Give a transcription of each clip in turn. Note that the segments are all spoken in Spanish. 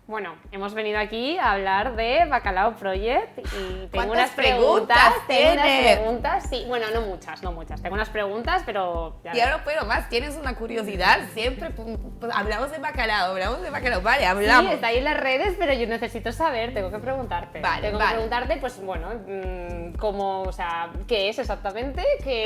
Bueno, hemos venido aquí a hablar de Bacalao Project y tengo unas preguntas tienes? sí, bueno, no muchas, tengo unas preguntas, pero... Y ahora puedo más, tienes una curiosidad, siempre hablamos de bacalao, vale, hablamos. Sí, está ahí en las redes, pero yo necesito saber, tengo que preguntarte. Tengo que preguntarte, pues bueno, cómo, o sea, qué es exactamente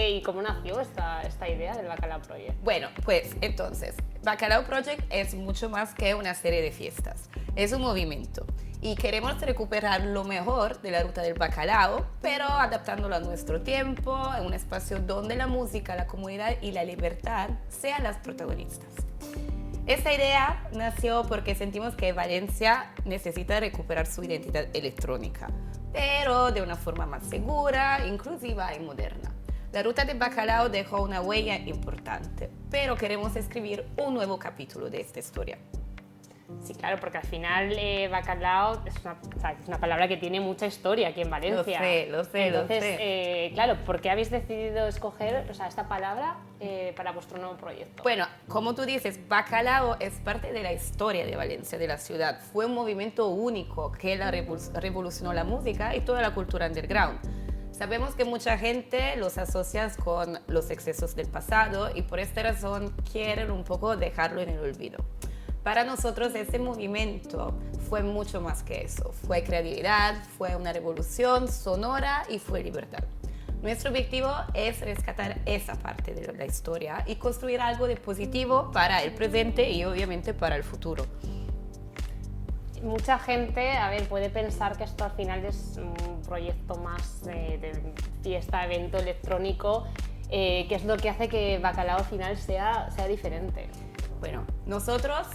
y cómo nació esta idea del Bacalao Project. Bueno, pues entonces, Bacalao Project es mucho más que una serie de fiestas. Es un movimiento y queremos recuperar lo mejor de la ruta del bacalao, pero adaptándolo a nuestro tiempo, en un espacio donde la música, la comunidad y la libertad sean las protagonistas. Esta idea nació porque sentimos que Valencia necesita recuperar su identidad electrónica, pero de una forma más segura, inclusiva y moderna. La ruta del bacalao dejó una huella importante, pero queremos escribir un nuevo capítulo de esta historia. Sí, claro, porque al final bacalao es una palabra que tiene mucha historia aquí en Valencia. Lo sé. Entonces, claro, ¿por qué habéis decidido escoger esta palabra para vuestro nuevo proyecto? Bueno, como tú dices, bacalao es parte de la historia de Valencia, de la ciudad. Fue un movimiento único que revolucionó la música y toda la cultura underground. Sabemos que mucha gente los asocia con los excesos del pasado y por esta razón quieren un poco dejarlo en el olvido. Para nosotros este movimiento fue mucho más que eso. Fue creatividad, fue una revolución sonora y fue libertad. Nuestro objetivo es rescatar esa parte de la historia y construir algo de positivo para el presente y obviamente para el futuro. Mucha gente, puede pensar que esto al final es un proyecto más de fiesta, evento electrónico, que es lo que hace que Bacalao al final sea diferente. Bueno, nosotros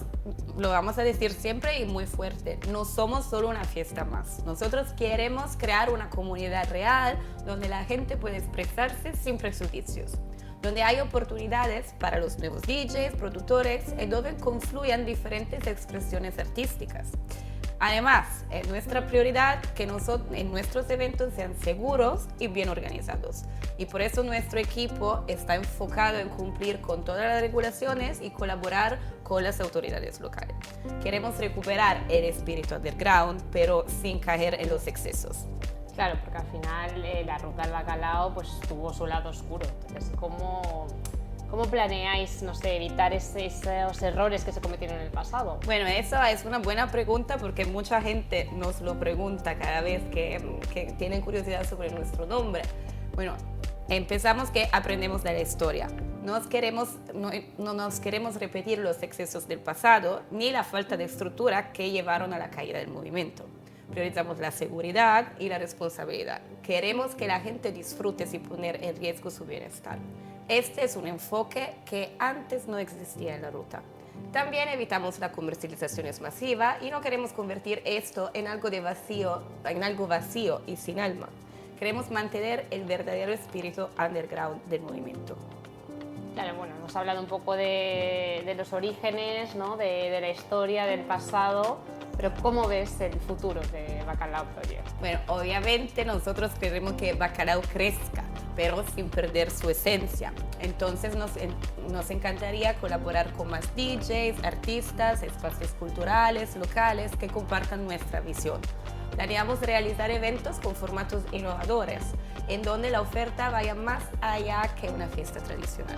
lo vamos a decir siempre y muy fuerte, no somos solo una fiesta más. Nosotros queremos crear una comunidad real donde la gente puede expresarse sin prejuicios, donde hay oportunidades para los nuevos DJs, productores y donde confluyan diferentes expresiones artísticas. Además, es nuestra prioridad que en nuestros eventos sean seguros y bien organizados. Y por eso nuestro equipo está enfocado en cumplir con todas las regulaciones y colaborar con las autoridades locales. Queremos recuperar el espíritu underground, pero sin caer en los excesos. Claro, porque al final la ruta del bacalao pues tuvo su lado oscuro. Entonces, ¿cómo planeáis, evitar esos errores que se cometieron en el pasado? Bueno, esa es una buena pregunta porque mucha gente nos lo pregunta cada vez que tienen curiosidad sobre nuestro nombre. Bueno, empezamos que aprendemos de la historia. No nos queremos repetir los excesos del pasado ni la falta de estructura que llevaron a la caída del movimiento. Priorizamos la seguridad y la responsabilidad. Queremos que la gente disfrute sin poner en riesgo su bienestar. Este es un enfoque que antes no existía en la ruta. También evitamos la comercialización masiva y no queremos convertir esto en algo vacío y sin alma. Queremos mantener el verdadero espíritu underground del movimiento. Claro, bueno, hemos hablado un poco de los orígenes, ¿no? de la historia, del pasado, pero ¿cómo ves el futuro de Bacalao Project? Bueno, obviamente nosotros queremos que Bacalao crezca, pero sin perder su esencia. Entonces nos encantaría colaborar con más DJs, artistas, espacios culturales, locales que compartan nuestra visión. Planeamos realizar eventos con formatos innovadores, en donde la oferta vaya más allá que una fiesta tradicional.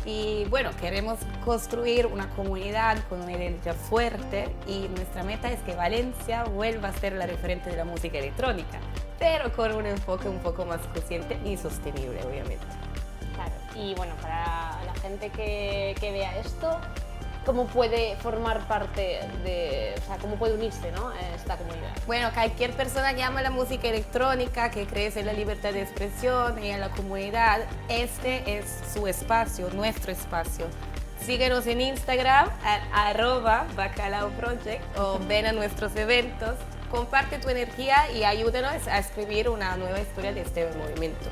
Y bueno, queremos construir una comunidad con una identidad fuerte y nuestra meta es que Valencia vuelva a ser la referente de la música electrónica, pero con un enfoque un poco más consciente y sostenible, obviamente. Claro, y bueno, para la gente que vea esto, ¿cómo puede formar parte cómo puede unirse, ¿no?, a esta comunidad? Bueno, cualquier persona que ama la música electrónica, que cree en la libertad de expresión y en la comunidad, este es su espacio, nuestro espacio. Síguenos en Instagram, @bacalaoproject, o ven a nuestros eventos, comparte tu energía y ayúdanos a escribir una nueva historia de este movimiento.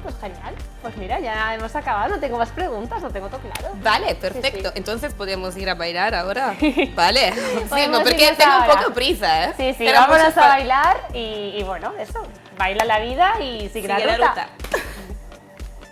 Pues genial. Pues mira, ya hemos acabado, no tengo más preguntas, lo tengo todo claro. Vale, perfecto. Sí. Entonces podemos ir a bailar ahora. Vale. Sí, no, porque tengo un poco prisa, ¿eh? Sí, vámonos a bailar y bueno, eso, baila la vida y sigue la ruta.